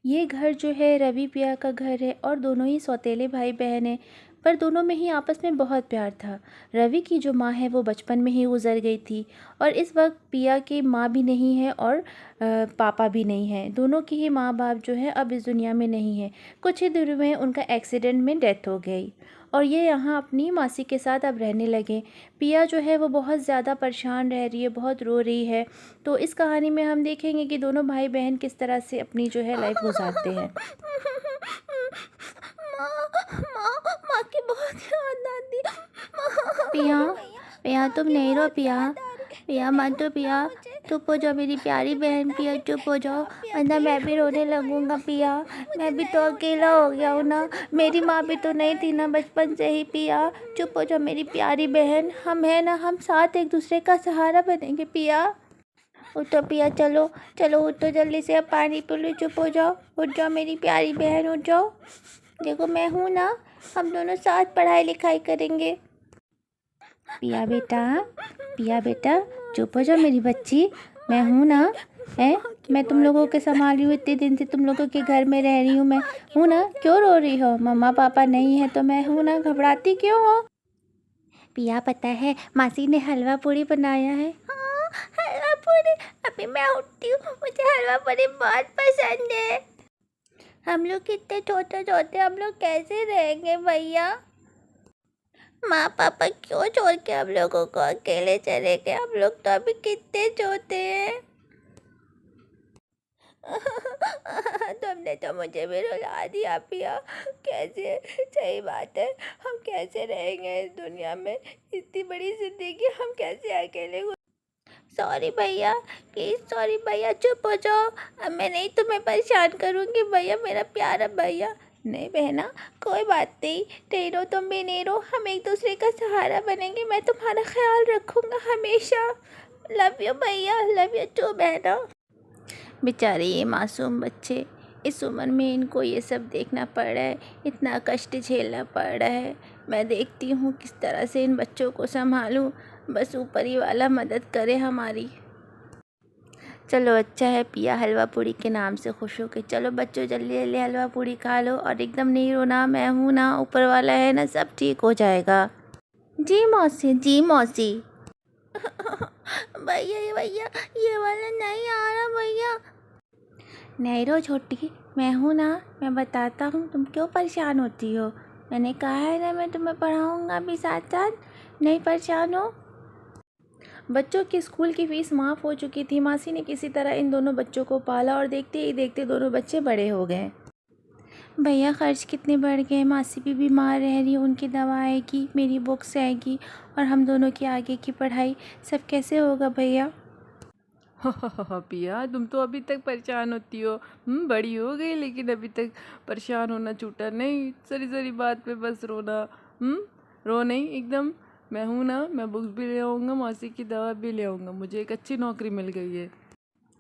ये घर जो है रवि पिया का घर है और दोनों ही सौतेले भाई बहन हैं। पर दोनों में ही आपस में बहुत प्यार था। रवि की जो माँ है वो बचपन में ही गुजर गई थी और इस वक्त पिया की माँ भी नहीं है और पापा भी नहीं है। दोनों की ही माँ बाप जो है अब इस दुनिया में नहीं है। कुछ ही दिनों में उनका एक्सीडेंट में डेथ हो गई और ये यहाँ अपनी मासी के साथ अब रहने लगे। पिया जो है वो बहुत ज़्यादा परेशान रह रही है, बहुत रो रही है। तो इस कहानी में हम देखेंगे कि दोनों भाई बहन किस तरह से अपनी जो है लाइफ गुजारते हैं। माँ की बहुत याद आती है। पिया, पिया तुम नहीं रो पिया। पिया नहीं मत रो रोकना पिया। मुझे। चुप हो जाओ मेरी प्यारी बहन। पिया चुप हो जाओ वरना मैं भी रोने लगूंगा। पिया मुझे मैं भी तो नहीं अकेला रोकना हो गया हूँ ना। मेरी माँ भी तो नहीं थी ना बचपन से ही। पिया चुप हो जाओ मेरी प्यारी बहन। हम है ना, हम साथ एक दूसरे का सहारा बनेंगे। पिया उठो पिया, चलो चलो उठो जल्दी से, अब पानी पी लो। चुप हो जाओ, उठ जाओ मेरी प्यारी बहन, उठ जाओ। देखो मैं हूँ ना, हम दोनों साथ पढ़ाई लिखाई करेंगे। पिया बेटा, पिया बेटा चुप हो जाओ मेरी बच्ची। मैं हूँ ना, है मैं तुम लोगों के संभाल रही हूँ। इतने दिन से तुम लोगों के घर में रह रही हूँ मैं। हूँ ना, क्यों रो रही हो? मम्मा पापा नहीं है तो मैं हूँ ना, घबराती क्यों हो? पिया पता है मासी ने हलवा पूड़ी बनाया है। हाँ, हलवा पूरी। अभी मैं उठती हूँ, मुझे हलवा पूरी बहुत पसंद है। हम लोग कितने छोटे छोटे, हम लोग कैसे रहेंगे भैया? माँ पापा क्यों छोड़ के हम लोगों को अकेले चले गए? हम लोग तो अभी कितने छोटे हैं। तुमने तो मुझे भी रुला दिया पिया। कैसे, सही बात है, हम कैसे रहेंगे इस दुनिया में? इतनी बड़ी जिंदगी हम कैसे अकेले? सॉरी भैया, प्लीज सॉरी भैया, चुप हो जाओ। अब मैं नहीं तुम्हें परेशान करूँगी भैया, मेरा प्यारा भैया। नहीं बहना, कोई बात नहीं, नहीं रो, तुम भी नहीं रो, हम एक दूसरे का सहारा बनेंगे। मैं तुम्हारा ख्याल रखूँगा हमेशा। लव यू भैया, लव यू टू बहना। बेचारे ये मासूम बच्चे, इस उम्र में इनको ये सब देखना पड़ रहा है, इतना कष्ट झेलना पड़ रहा है। मैं देखती हूँ किस तरह से इन बच्चों को संभालूँ। बस ऊपर ही वाला मदद करे हमारी। चलो अच्छा है, पिया हलवा पूड़ी के नाम से खुश हो के। चलो बच्चों जल्दी जल्दी हलवा पूड़ी खा लो और एकदम नहीं रोना। मैं हूँ ना, ऊपर वाला है ना, सब ठीक हो जाएगा। जी मौसी, जी मौसी। भैया ये भैया, ये वाला नहीं आ रहा भैया। नहीं रो छोटी, मैं हूँ ना, मैं बताता हूँ, तुम क्यों परेशान होती हो? मैंने कहा है ना मैं तुम्हें पढ़ाऊँगा भी साथ साथ, नहीं परेशान हो। बच्चों की स्कूल की फ़ीस माफ़ हो चुकी थी। मासी ने किसी तरह इन दोनों बच्चों को पाला और देखते ही देखते दोनों बच्चे बड़े हो गए। भैया खर्च कितने बढ़ गए, मासी भी बीमार रह रही है, उनकी दवा आएगी, मेरी बुक्स आएगी और हम दोनों की आगे की पढ़ाई, सब कैसे होगा भैया? पिया तुम तो अभी तक परेशान होती हो। बड़ी हो गई लेकिन अभी तक परेशान होना छूटा नहीं। सारी सारी बात पे बस रोना। रो नहीं एकदम। मैं हूँ ना, मैं बुक्स भी ले आऊँगा, मासी की दवा भी ले आऊँगा। मुझे एक अच्छी नौकरी मिल गई है।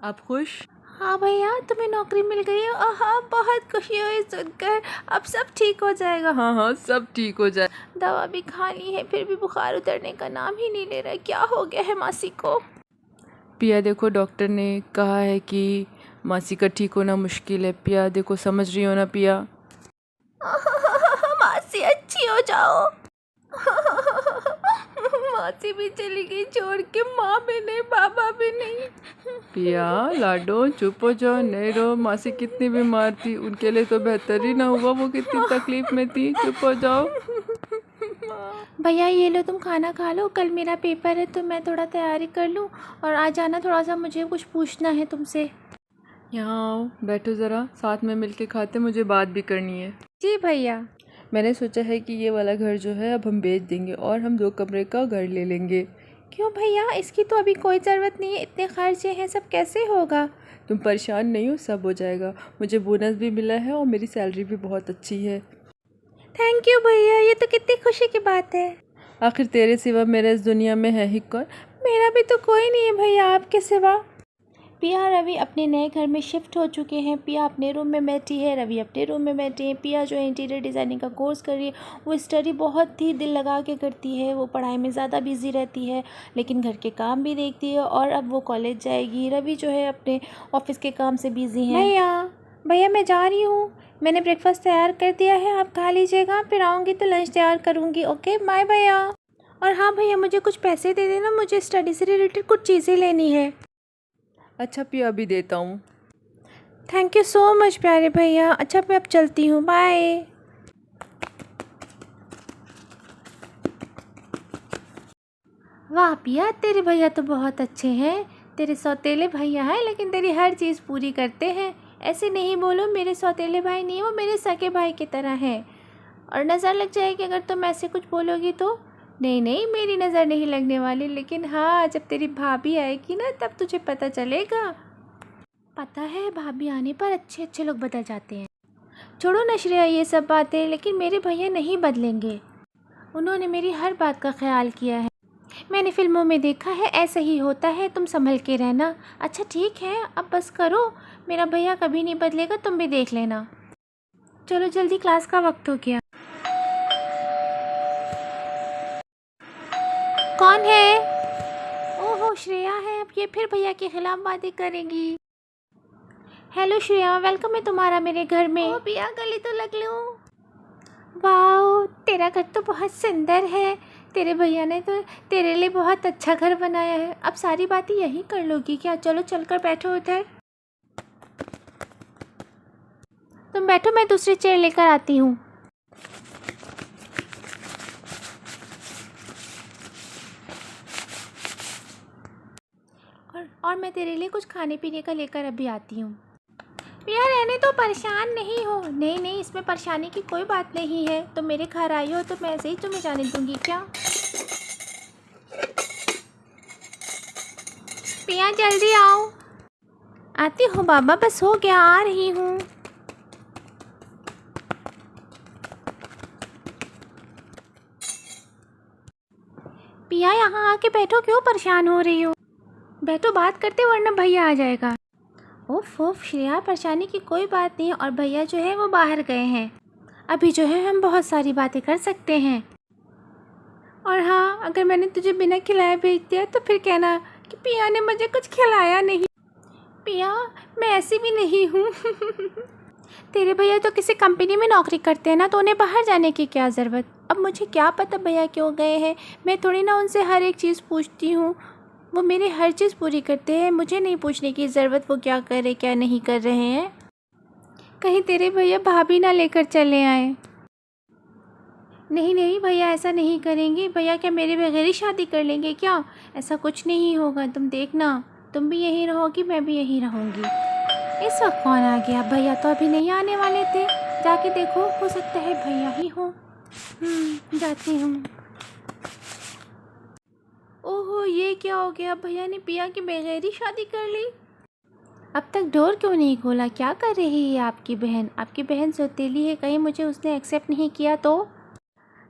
आप खुश? हाँ भैया, तुम्हें नौकरी मिल गई है? हाँ, बहुत खुशी हुई सुनकर। अब सब ठीक हो जाएगा। हाँ हाँ, सब ठीक हो जाए। दवा भी खा ली है फिर भी बुखार उतरने का नाम ही नहीं ले रहा है। क्या हो गया है मासी को? पिया देखो, डॉक्टर ने कहा है कि मासी का ठीक होना मुश्किल है। पिया देखो, समझ रही हो ना पिया? मासी अच्छी हो जाओ। मासी भी चली गई छोड़ के, माँ भी नहीं, पापा भी नहीं। पिया लाडो चुप हो जाओ, नहीं रो। मासी कितनी बीमार थी, उनके लिए तो बेहतर ही ना हुआ, वो कितनी तकलीफ में थी। चुप हो जाओ। भैया ये लो, तुम खाना खा लो। कल मेरा पेपर है तो मैं थोड़ा तैयारी कर लूँ और आ जाना, थोड़ा सा मुझे कुछ पूछना है तुमसे। यहाँ आओ, बैठो ज़रा, साथ में मिलके खाते, मुझे बात भी करनी है। जी भैया। मैंने सोचा है कि ये वाला घर जो है अब हम बेच देंगे और हम 2 कमरे का घर ले लेंगे। क्यों भैया, इसकी तो अभी कोई ज़रूरत नहीं है, इतने खर्चे हैं, सब कैसे होगा? तुम परेशान नहीं हो, सब हो जाएगा। मुझे बोनस भी मिला है और मेरी सैलरी भी बहुत अच्छी है। थैंक यू भैया, ये तो कितनी खुशी की बात है। आखिर तेरे सिवा मेरे इस दुनिया में है ही कौन? मेरा भी तो कोई नहीं है भैया आपके सिवा। पिया रवि अपने नए घर में शिफ्ट हो चुके हैं। पिया अपने रूम में बैठी है, रवि अपने रूम में बैठे हैं। पिया जो है इंटीरियर डिज़ाइनिंग का कोर्स कर रही है। वो स्टडी बहुत ही दिल लगा के करती है, वो पढ़ाई में ज़्यादा बिजी रहती है लेकिन घर के काम भी देखती है और अब वो कॉलेज जाएगी। रवि जो है अपने ऑफिस के काम से बिजी है। भैया, भैया मैं जा रही हूँ, मैंने ब्रेकफास्ट तैयार कर दिया है, आप खा लीजिएगा, फिर आऊँगी तो लंच तैयार करूँगी। ओके बाय भैया। और हाँ भैया, मुझे कुछ पैसे दे देना, मुझे स्टडी से रिलेटेड कुछ चीज़ें लेनी है। अच्छा पिया, अभी देता हूँ। थैंक यू सो मच प्यारे भैया। अच्छा मैं अब चलती हूँ, बाय। वाह पिया, तेरे भैया तो बहुत अच्छे हैं। तेरे सौतेले भैया हैं लेकिन तेरी हर चीज़ पूरी करते हैं। ऐसे नहीं बोलो, मेरे सौतेले भाई नहीं, वो मेरे सगे भाई की तरह हैं। और नज़र लग जाएगी अगर तुम ऐसे कुछ बोलोगी तो। नहीं नहीं, मेरी नज़र नहीं लगने वाली, लेकिन हाँ जब तेरी भाभी आएगी ना तब तुझे पता चलेगा। पता है भाभी आने पर अच्छे अच्छे लोग बदल जाते हैं। छोड़ो ना श्रेया ये सब बातें, लेकिन मेरे भैया नहीं बदलेंगे। उन्होंने मेरी हर बात का ख्याल किया है। मैंने फिल्मों में देखा है, ऐसा ही होता है, तुम संभल के रहना। अच्छा ठीक है, अब बस करो, मेरा भैया कभी नहीं बदलेगा, तुम भी देख लेना। चलो जल्दी, क्लास का वक्त हो गया। कौन है? ओहो श्रेया है, अब ये फिर भैया के खिलाफ बातें करेगी। हेलो श्रेया, वेलकम है तुम्हारा मेरे घर में। ओ पिया, गले तो लग लूं। वाओ, तेरा घर तो बहुत सुंदर है। तेरे भैया ने तो तेरे लिए बहुत अच्छा घर बनाया है। अब सारी बातें यहीं कर लोगी क्या? चलो चलकर बैठो उधर। तुम बैठो, मैं दूसरी चेयर लेकर आती हूँ। और मैं तेरे लिए कुछ खाने पीने का लेकर अभी आती हूँ। प्रिया रहने तो, परेशान नहीं हो। नहीं नहीं, इसमें परेशानी की कोई बात नहीं है। तुम मेरे घर आई हो तो मैं ऐसे ही तुम्हें जाने दूंगी क्या? प्रिया जल्दी आओ। आती हूँ बाबा, बस हो गया, आ रही हूँ। पिया यहाँ आके बैठो, क्यों परेशान हो रही हो? बैठो, बात करते वरना भैया आ जाएगा। ओफ ओफ श्रेया, परेशानी की कोई बात नहीं, और भैया जो है वो बाहर गए हैं। अभी जो है हम बहुत सारी बातें कर सकते हैं। और हाँ, अगर मैंने तुझे बिना खिलाए भेज दिया तो फिर कहना कि पिया ने मुझे कुछ खिलाया नहीं। पिया मैं ऐसी भी नहीं हूँ। तेरे भैया तो किसी कंपनी में नौकरी करते हैं ना, तो उन्हें बाहर जाने की क्या ज़रूरत। अब मुझे क्या पता भैया क्यों गए हैं, मैं थोड़ी ना उनसे हर एक चीज़ पूछती हूँ। वो मेरी हर चीज़ पूरी करते हैं, मुझे नहीं पूछने की ज़रूरत वो क्या कर रहे क्या नहीं कर रहे हैं। कहीं तेरे भैया भाभी ना लेकर चले आए। नहीं नहीं भैया, ऐसा नहीं करेंगे। भैया क्या मेरे बगैर ही शादी कर लेंगे क्या? ऐसा कुछ नहीं होगा, तुम देखना। तुम भी यहीं रहोगी, मैं भी यहीं रहूँगी। इस वक्त कौन आ गया? भैया तो अभी नहीं आने वाले थे। जाके देखो, हो सकता है भैया ही हो। जाती हूँ। ओहो, ये क्या हो गया? भैया ने पिया के बगैर ही शादी कर ली। अब तक डोर क्यों नहीं खोला? क्या कर रही है आपकी बहन? आपकी बहन सौतेली है, कहीं मुझे उसने एक्सेप्ट नहीं किया तो?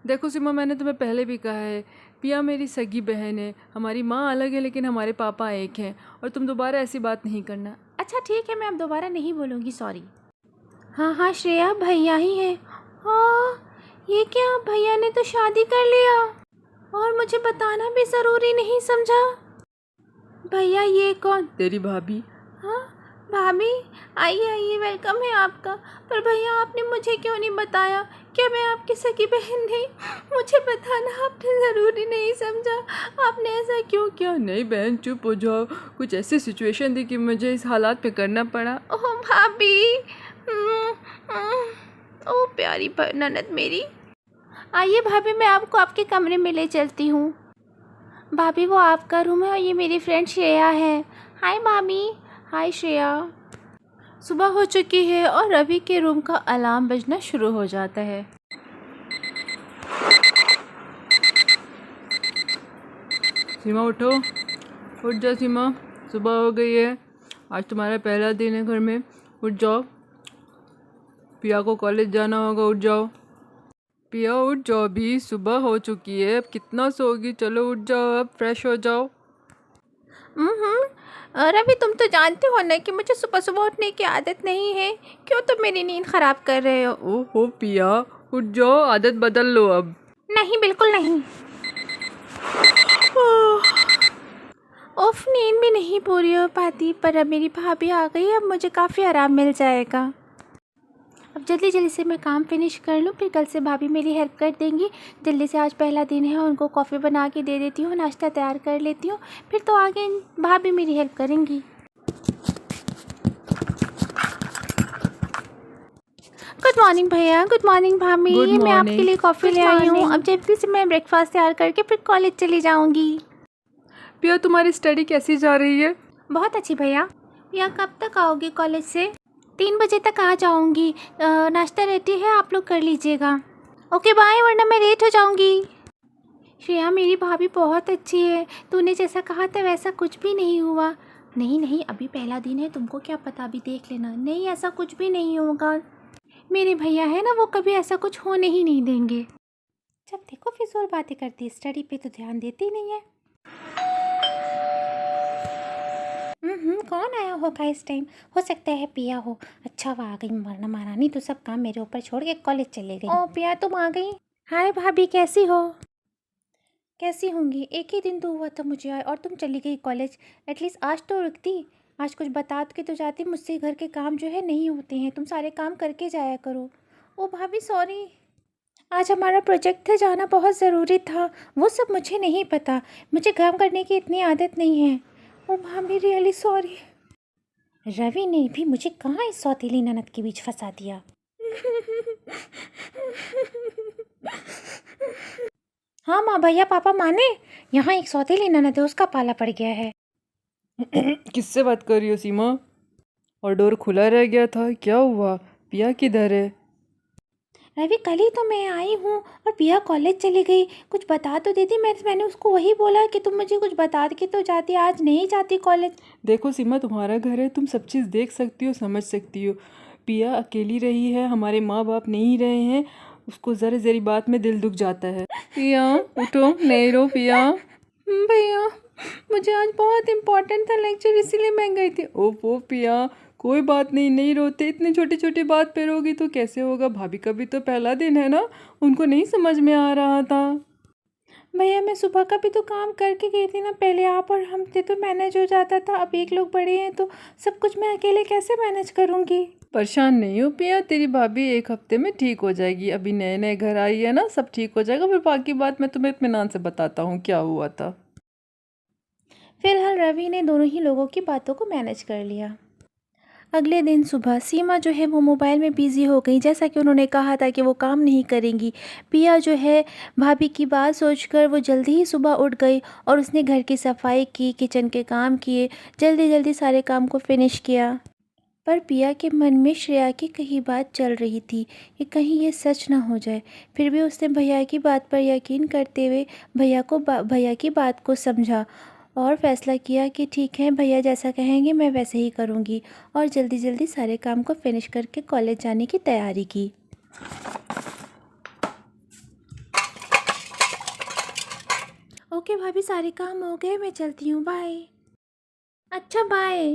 देखो सीमा, मैंने तुम्हें पहले भी कहा है, पिया मेरी सगी बहन है। हमारी माँ अलग है लेकिन हमारे पापा एक हैं, और तुम दोबारा ऐसी बात नहीं करना। अच्छा ठीक है, मैं अब दोबारा नहीं बोलूँगी, सॉरी। हाँ हाँ श्रेया, भैया ही है। हाँ, ये क्या, भैया ने तो शादी कर लिया और मुझे बताना भी ज़रूरी नहीं समझा। भैया ये कौन? तेरी भाभी। हाँ भाभी, आइए आइए, वेलकम है आपका। पर भैया आपने मुझे क्यों नहीं बताया? क्या मैं आपकी सगी बहन नहीं? मुझे बताना आपने ज़रूरी नहीं समझा। आपने ऐसा क्यों किया? नहीं बहन, चुप हो जाओ। कुछ ऐसी सिचुएशन थी कि मुझे इस हालात में करना पड़ा। ओह भाभी, ओह प्यारी ननद मेरी। आइए भाभी, मैं आपको आपके कमरे में ले चलती हूँ। भाभी वो आपका रूम है और ये मेरी फ्रेंड श्रेया है। हाय भाभी। हाय श्रेया। सुबह हो चुकी है और रवि के रूम का अलार्म बजना शुरू हो जाता है। सीमा उठो, उठ जाओ सीमा, सुबह हो गई है। आज तुम्हारा पहला दिन है घर में, उठ जाओ। पिया को कॉलेज जाना होगा, उठ जाओ। पिया उठ जाओ, अभी सुबह हो चुकी है, अब कितना सोगी। चलो उठ जाओ, अब फ्रेश हो जाओ। रवि तुम तो जानते हो ना कि मुझे सुबह सुबह उठने की आदत नहीं है। क्यों तुम मेरी नींद ख़राब कर रहे हो? ओहो पिया, उठ जाओ, आदत बदल लो अब। नहीं, बिल्कुल नहीं। उफ, नींद भी नहीं पूरी हो पाती। पर अब मेरी भाभी आ गई, अब मुझे काफ़ी आराम मिल जाएगा। अब जल्दी जल्दी से मैं काम फिनिश कर लूँ, फिर कल से भाभी मेरी हेल्प कर देंगी। जल्दी से आज पहला दिन है, उनको कॉफ़ी बना के दे देती हूँ, नाश्ता तैयार कर लेती हूँ, फिर तो आगे भाभी मेरी हेल्प करेंगी। गुड मॉर्निंग भैया, गुड मॉर्निंग भाभी। Good मैं आपके morning. लिए कॉफ़ी ले आई हूँ। अब जल्दी से मैं ब्रेकफास्ट तैयार करके फिर कॉलेज चली जाऊँगी। पिया तुम्हारी स्टडी कैसी जा रही है? बहुत अच्छी भैया। भैया कब तक आओगी कॉलेज से? 3 बजे तक आ जाऊँगी। नाश्ता रेडी है, आप लोग कर लीजिएगा। ओके बाय, वरना मैं लेट हो जाऊँगी। श्रेया मेरी भाभी बहुत अच्छी है, तूने जैसा कहा था वैसा कुछ भी नहीं हुआ। नहीं नहीं, अभी पहला दिन है, तुमको क्या पता, अभी देख लेना। नहीं, ऐसा कुछ भी नहीं होगा। मेरे भैया है ना, वो कभी ऐसा कुछ होने ही नहीं देंगे। जब देखो फिजूल बातें करती, स्टडी पे तो ध्यान देती नहीं है। कौन आया होगा इस टाइम? हो सकता है पिया हो। अच्छा वो आ गई, वरना महारानी तो सब काम मेरे ऊपर छोड़ के कॉलेज चले गई। ओ पिया तुम आ गई। हाय भाभी, कैसी हो? कैसी होंगी, एक ही दिन तो हुआ था मुझे आए और तुम चली गई कॉलेज। एटलीस्ट आज तो रुकती, आज कुछ बता के तो जाती। मुझसे घर के काम जो है नहीं होते हैं, तुम सारे काम करके जाया करो। ओ भाभी सॉरी, आज हमारा प्रोजेक्ट था, जाना बहुत ज़रूरी था। वो सब मुझे नहीं पता, मुझे काम करने की इतनी आदत नहीं है। ओ भाभी रियली सॉरी। रवि ने भी मुझे कहाँ इस सौतीली ननद के बीच फंसा दिया। हाँ माँ, भैया पापा माने, यहाँ एक सौतीली ननद है, उसका पाला पड़ गया है। किससे बात कर रही हो सीमा? और डोर खुला रह गया था, क्या हुआ? पिया किधर है? रवि कल ही तो मैं आई हूँ और पिया कॉलेज चली गई। कुछ बता तो देती, मैंने उसको वही बोला कि तुम मुझे कुछ बता के तो जाती, आज नहीं जाती कॉलेज। देखो सीमा, तुम्हारा घर है, तुम सब चीज़ देख सकती हो, समझ सकती हो। पिया अकेली रही है, हमारे माँ बाप नहीं रहे हैं, उसको ज़रा ज़री बात में दिल दुख जाता है। पिया उठो, नहीं रो पिया। भैया मुझे आज बहुत इम्पोर्टेंट था लेक्चर, इसीलिए मैं गई थी। ओ पिया कोई बात नहीं, नहीं रोते। इतनी छोटी छोटी बात पे रोगी तो कैसे होगा? भाभी का भी तो पहला दिन है ना, उनको नहीं समझ में आ रहा था। भैया मैं सुबह का भी तो काम करके गई थी ना, पहले आप और हम थे तो मैनेज हो जाता था, अब एक लोग बड़े हैं तो सब कुछ मैं अकेले कैसे मैनेज करूँगी। परेशान नहीं हो पिया, तेरी भाभी 1 हफ्ते में ठीक हो जाएगी। अभी नए नए घर आई है ना, सब ठीक हो जाएगा। फिर बाकी बात मैं तुम्हें इत्मीनान से बताता हूँ क्या हुआ था। फिलहाल रवि ने दोनों ही लोगों की बातों को मैनेज कर लिया। अगले दिन सुबह सीमा जो है वो मोबाइल में बिज़ी हो गई, जैसा कि उन्होंने कहा था कि वो काम नहीं करेंगी। पिया जो है भाभी की बात सोचकर वो जल्दी ही सुबह उठ गई और उसने घर की सफाई की, किचन के काम किए, जल्दी जल्दी सारे काम को फिनिश किया। पर पिया के मन में श्रेया की कही बात चल रही थी कि कहीं ये सच ना हो जाए। फिर भी उसने भैया की बात पर यकीन करते हुए भैया की बात को समझा और फैसला किया कि ठीक है, भैया जैसा कहेंगे मैं वैसे ही करूँगी, और जल्दी जल्दी सारे काम को फिनिश करके कॉलेज जाने की तैयारी की। ओके भाभी, सारे काम हो गए, मैं चलती हूँ, बाय। अच्छा बाय।